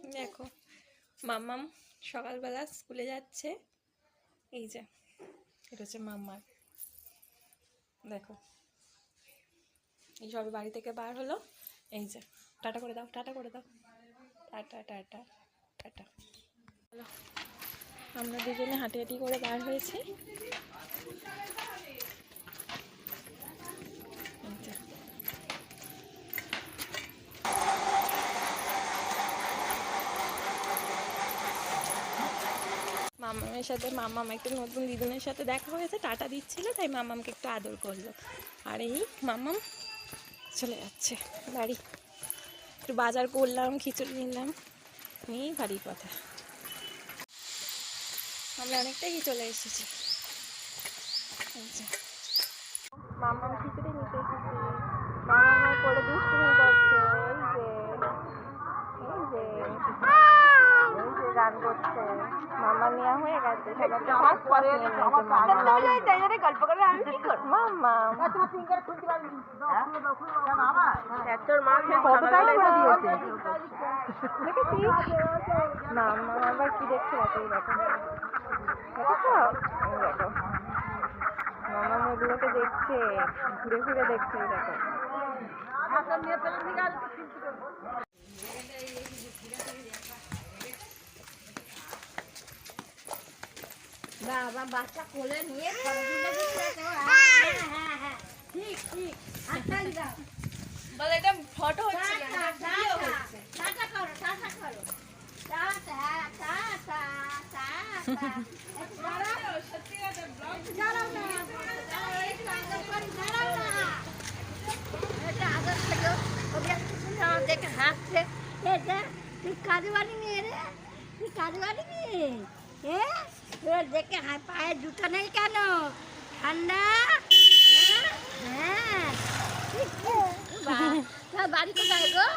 দেখো মাম্মাম সকালবেলা স্কুলে যাচ্ছে। এই যে এটা হচ্ছে মাম্মার, দেখো এই সবে বাড়ি থেকে বার হলো। এই যে টাটা করে দাও, টাটা করে দাও, টাটা টাটা টাটা। হলো, আমরা দুজনে হাঁটি হাঁটি করে বার হয়েছি। মামামের সাথে মামাম একটা নতুন দিদুনের সাথে দেখা হয়েছে, টাটা দিচ্ছিল, তাই মামামকে একটু আদর করলো। আর এই মামাম চলে যাচ্ছে বাড়ি। একটু বাজার করলাম, খিচুড়ি নিলাম, নিয়েই বাড়ির কথা। আমরা অনেকটাই চলে এসেছি। মামাম খিচুড়ি নিতে এসেছি। মামামের কোলে দুষ্টুমি করছে। এই যে গান করছে। মামা নেওয়া হয়ে গেছে, মামা আবার কি দেখছে দেখো, মামা ওগুলোকে দেখছে, ঘুরে ঘুরে দেখছে। দেখো বাবা বাচ্চা কোলে নিয়ে ঠিক ঠিক বলে এটা ফটো হচ্ছে টাটা করো টাটা করো টাটা টাটা টাটা সত্যি কথা ব্লগ দাঁড়াও না একটু আদর করি দাঁড়াও না এটা আদর থেকে ওকে দেখে হাসছে এটা তুই কাজে বাড়ি নিয়ে রে তুই কাজে বাড়ি নিয়ে দেখে পায়ে জুতো নেই কেন ঠান্ডা হ্যাঁ বাড়ি কোথায় গো